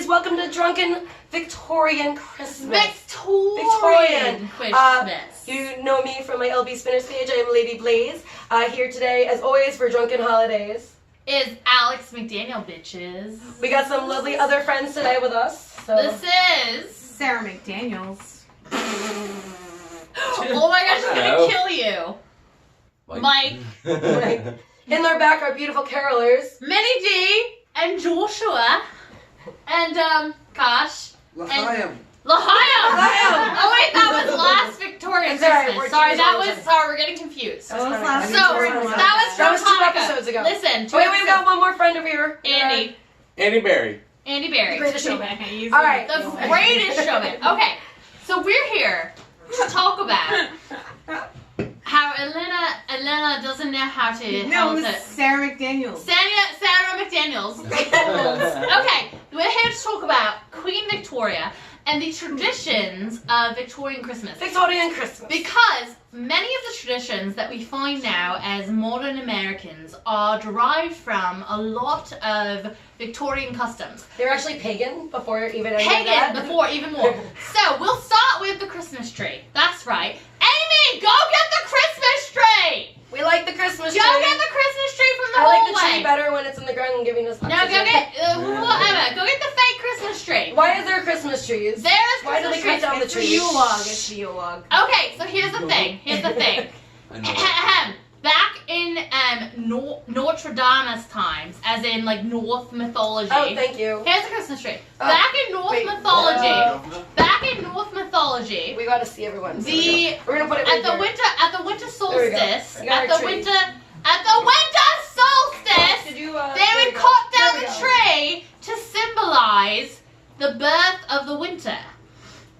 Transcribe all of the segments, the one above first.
ladies. Welcome to Drunken Victorian Christmas. Victorian Christmas. You know me from my LB Spinners page. I am Lady Blaze. Here today, as always, for Drunken Holidays. Is Alex McDaniel, bitches. We got some lovely other friends today with us. So. This is Sarah McDaniels. Oh my gosh, she's gonna kill you. Mike. In their back are beautiful carolers. Minnie D and Joshua and gosh. L'chaim. Oh wait, that was last Victorian Christmas. Sorry, we're getting confused. That was last That was 2 episodes ago. Listen, wait, we've got one more friend over here. Andy Berry. The greatest showman. Alright. The greatest showman. Okay, so we're here to talk about how Elena doesn't know how to. No, it was Sarah McDaniels. Sarah McDaniels. Okay, we're here to talk about Queen Victoria and the traditions of Victorian Christmas. Victorian Christmas. Because many of the traditions that we find now as modern Americans are derived from a lot of Victorian customs. They were actually pagan before even any of that. Pagan before even more. So we'll start with the Christmas tree. That's right. Amy, go get the Christmas tree! We like the Christmas tree. Go get the Christmas tree from the I hallway. like the tree better when it's in the ground and giving us No, go get whatever. Go get the fake Christmas tree. Why is there Christmas trees? There's Why do they cut Christmas down the It's trees? It's the Yule log. Okay, so here's the thing. Back in Notre Dame's times, as in like Norse mythology. Oh, thank you. Here's the Christmas tree. Oh, Back in Norse mythology, We gotta see everyone. We're gonna put it at the winter solstice, We got our tree. at the winter solstice, they would cut down the tree to symbolize the birth of the winter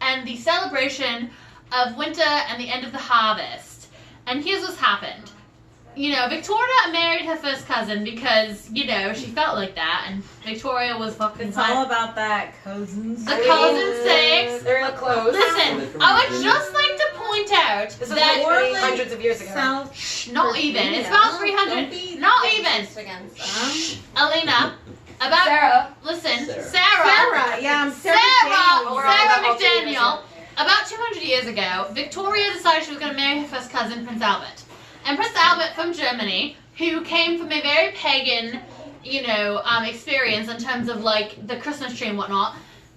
and the celebration of winter and the end of the harvest. And here's what's happened. You know, Victoria married her first cousin because, you know, she felt like that, and Victoria was fucking It's all about that cousins. the cousin six. They're close. Listen, I would just like to point out This is that like hundreds of years ago. not even. It's about 300. Not even. Elena, about Sarah. listen, Sarah. Sarah. Yeah, I'm Sarah Sarah McDaniels. McDaniel. About 200 years ago, Victoria decided she was going to marry her first cousin, Prince Albert. And Prince Albert from Germany, who came from a very pagan, you know, experience in terms of like the Christmas tree and whatnot,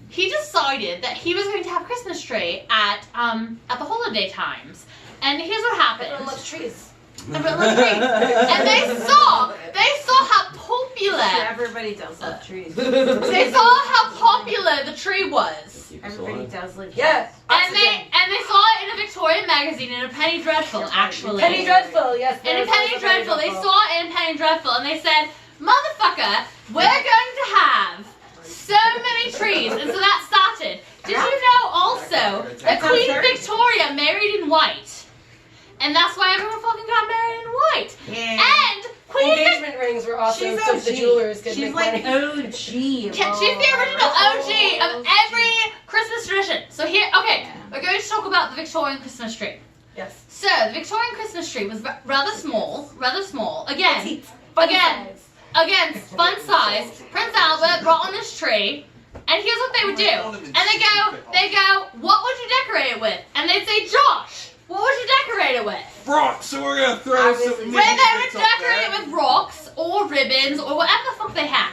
he decided that he was going to have a Christmas tree at the holiday times. And here's what happened. Everyone loves trees. Everyone loves trees. And they saw how popular. Everybody does love trees. They saw how popular the tree was. Everybody does love trees. Yeah. And they saw it in a Victorian magazine, in a Penny Dreadful, actually. Penny Dreadful, yes. In a Penny Dreadful, they saw it in Penny Dreadful, and they said, "Motherfucker, we're going to have so many trees," and so that started. Did you know also that Queen Victoria married in white, and that's why everyone fucking got married in white. Yeah. And Queen Engagement rings were awesome, She's so OG. the jewelers could She's make like money. OG. She's the original OG of every Christmas tradition. So here, okay, we're going to talk about the Victorian Christmas tree. Yes. So the Victorian Christmas tree was rather small. Again, fun size. Prince Albert brought on this tree, and here's what they would do. And they go, "What would you decorate it with?" And they'd say, "Josh, what would you decorate it with?" Rocks, so we're gonna throw some. Where they would decorate it with rocks or ribbons or whatever the fuck they had.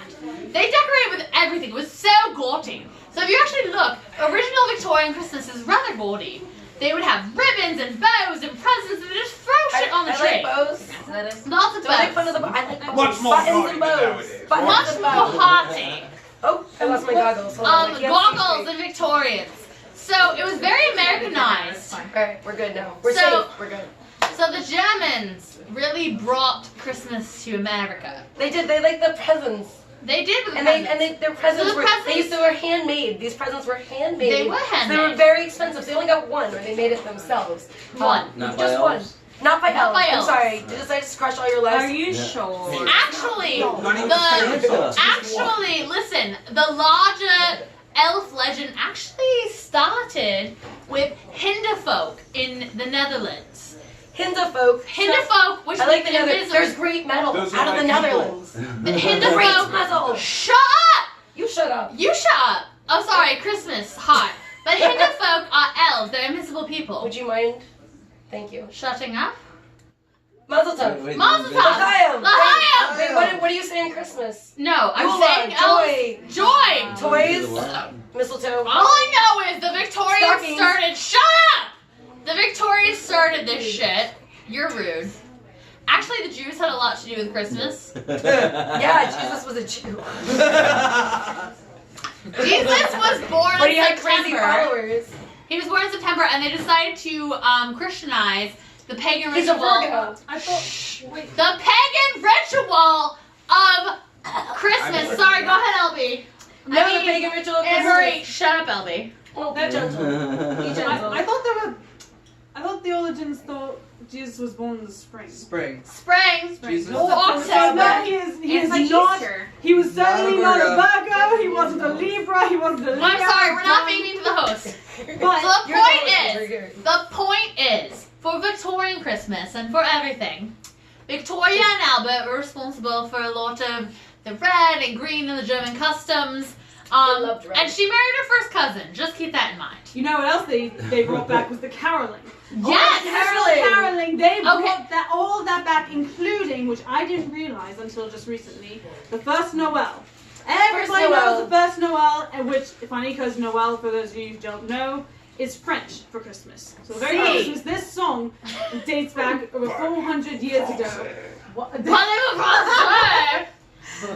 They decorate it with everything. It was so gaudy. So if you actually look, original Victorian Christmas is rather gaudy. They would have ribbons and bows and presents, and they just throw shit on the tree. I like bows. Lots of Don't make fun bows. of the I like bows. Much more Buttons and party bows. nowadays. Buttons Much and more bows. party. Oh, I lost my goggles. Hold on, I can't see Goggles straight. and Victorians. So it was very Americanized. Alright, we're good now. We're So- safe. We're good. So the Germans really brought Christmas to America. They did. They like the presents. They did with the And presents. their presents So the were presents- they were handmade. These presents were handmade. They were So they were handmade. very expensive. So they only got one, or they made it themselves. One. Not just by one. elves? Not by Not elves. by I'm elves. sorry. Did I just crush all your lives? Are you sure? Actually, Not even the Santa. listen, the larger elf legend actually started with Hinderfolk in the Netherlands. Hinderfolk. Hinderfolk, which I like means the Netherlands. invisible. There's great metal Those are out of my the people. Netherlands. The Great Hinderfolk. metal. Shut up! You shut up. up. You shut up. Oh, sorry, Christmas, hot. But Hindu folk are elves. They're invisible people. Would you mind? Thank you. Shutting up? Mazel tov. Mazel tov. L'chaim. L'chaim. Wait, what are you saying Christmas? No, I'm Yule, saying elves. Joy. Toys, mistletoe. All I know is the Victorians Stockings. started. Shut up! The Victorians started this shit. You're rude. Actually, the Jews had a lot to do with Christmas. Yeah, Jesus was a Jew. Jesus was born But in he had crazy September. followers. He was born in September, and they decided to Christianize the pagan He's a ritual. Virgo. I thought. Wait. The pagan ritual of Christmas. Sorry, go ahead, LB. No, the pagan ritual of Anne-Marie, Christmas. shut up, LB. Oh, be gentle. Be gentle. I thought there were. I thought theologians thought Jesus was born in the spring. Spring. Spring. Jesus. Oh, October. no, he is not. Easter. He was certainly not a Virgo. Virgo. He wasn't a Libra. He wasn't a Leo. I'm sorry, we're not being mean to the host. But So You're the point is, for Victorian Christmas and for everything, Victoria and Albert were responsible for a lot of the red and green and the German customs. loved red. And she married her first cousin. Just keep that in mind. you know what else they brought back was the caroling. Yes! Caroling. They brought Okay. that all of that back, including, which I didn't realize until just recently, the first Noel. Everybody knows the first Noel, and which, funny because Noel, for those of you who don't know, is French for Christmas. So very Christmas. This song dates back over 400 years ago. Parlez-vous français?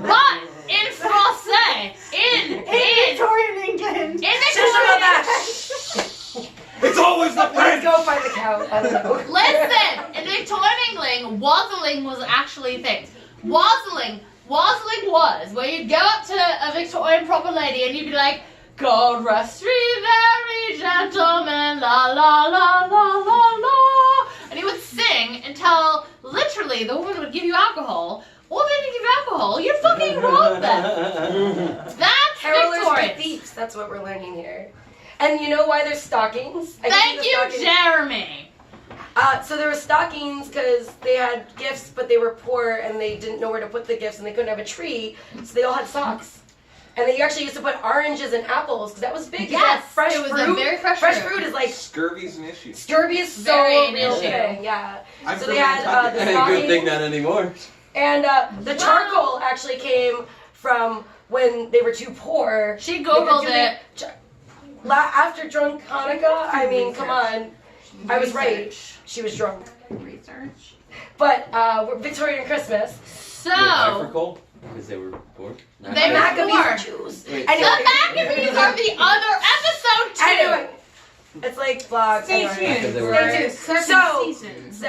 What? In français? In Victorian England. In It's always the Let's French. go find the cow. I don't know. Listen, in Victorian England, wazzling was actually a thing. Wazzling was where you'd go up to a Victorian proper lady and you'd be like, God rest ye merry gentlemen, la la la la la la. And you would sing until literally the woman would give you alcohol, or they didn't give you alcohol, you'd fucking rob them. That's Carolers Victorian. and thieves. That's what we're learning here. And you know why there's stockings? I Thank can see you, the stockings. Jeremy. So there were stockings because they had gifts, but they were poor and they didn't know where to put the gifts and they couldn't have a tree, so they all had socks. And they actually used to put oranges and apples because that was big. Yes, fresh it was fruit. a very fresh Fresh fruit. fruit is like Scurvy's an issue. scurvy is so Very an real issue. thing. Yeah. I'm So from they had Nantucket. the Ain't a good thing stockings, not anymore. and the charcoal actually came from when they were too poor. She They could Googled do it. After drunk Hanukkah, I mean, come on. I was right. She was drunk. Research. But Victorian Christmas. So, Africal? Because they were poor? Not They good. were Maccabees poor. are Jews. Wait, the Anyway. Maccabees are the other episode 2. Anyway, it's like vlog. Stay anyway. tuned. They were- Stay tuned. Certain So- seasons.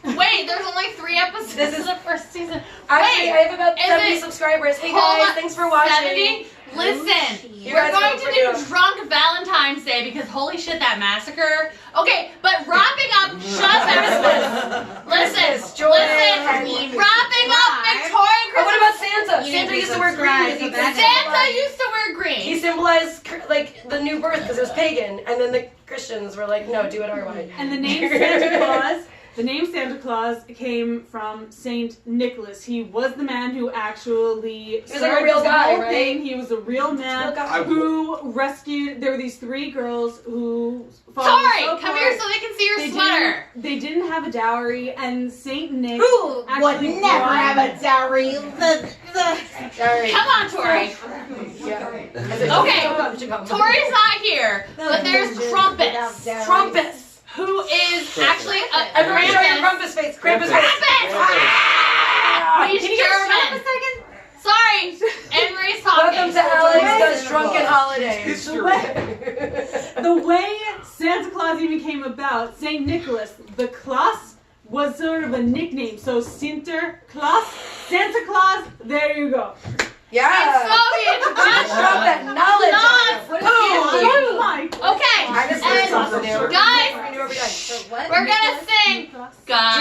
Wait, there's only 3 episodes. This This is- is the first season. Actually, I have about is 70 it- subscribers. Hey Hold guys, on, thanks for watching. 70? Listen, You we're guys going don't to bring it do up. Drunk Valentine's Day because holy shit, that massacre. Okay, but wrapping up, shut up, everyone. Christmas, Listen, joy, and listen, wrapping up Victorian Oh, what Christmas. about Santa? You Santa need used to to wear green. subscribe, because he so that's Santa used to wear He green. symbolized like the new birth because it was pagan, and then the Christians were like, no, do it our way. And the name Santa Claus, came from Saint Nicholas. He was the man who actually He was like a real started the guy, whole right? thing. He was a real man Real guy. who rescued. There were these 3 girls who. Sorry, so come far, here so they can see your sweater. They didn't have a dowry, and Saint Nick Who actually would never brought- have a dowry? Sorry. Come on, Tori. Yeah. Okay, Tori's not here, but there's Trumpets. Trumpets. Who is actually a Everybody show your Krampus. Krampus face. Krampus face. Krampus! He's Can you guys shut up German. a second? Sorry, Anne-Marie's talking. Welcome to Alex Does Drunken Holidays. History. The way Santa Claus even came about, Saint Nicholas, the Claus was sort of a nickname. So Sinterklaas, Santa Claus, there you go. Yeah. Soviet Just drop that knowledge. Not What food. Oh my! Okay, I just learned something new. and guys, I knew every day. we're gonna sing God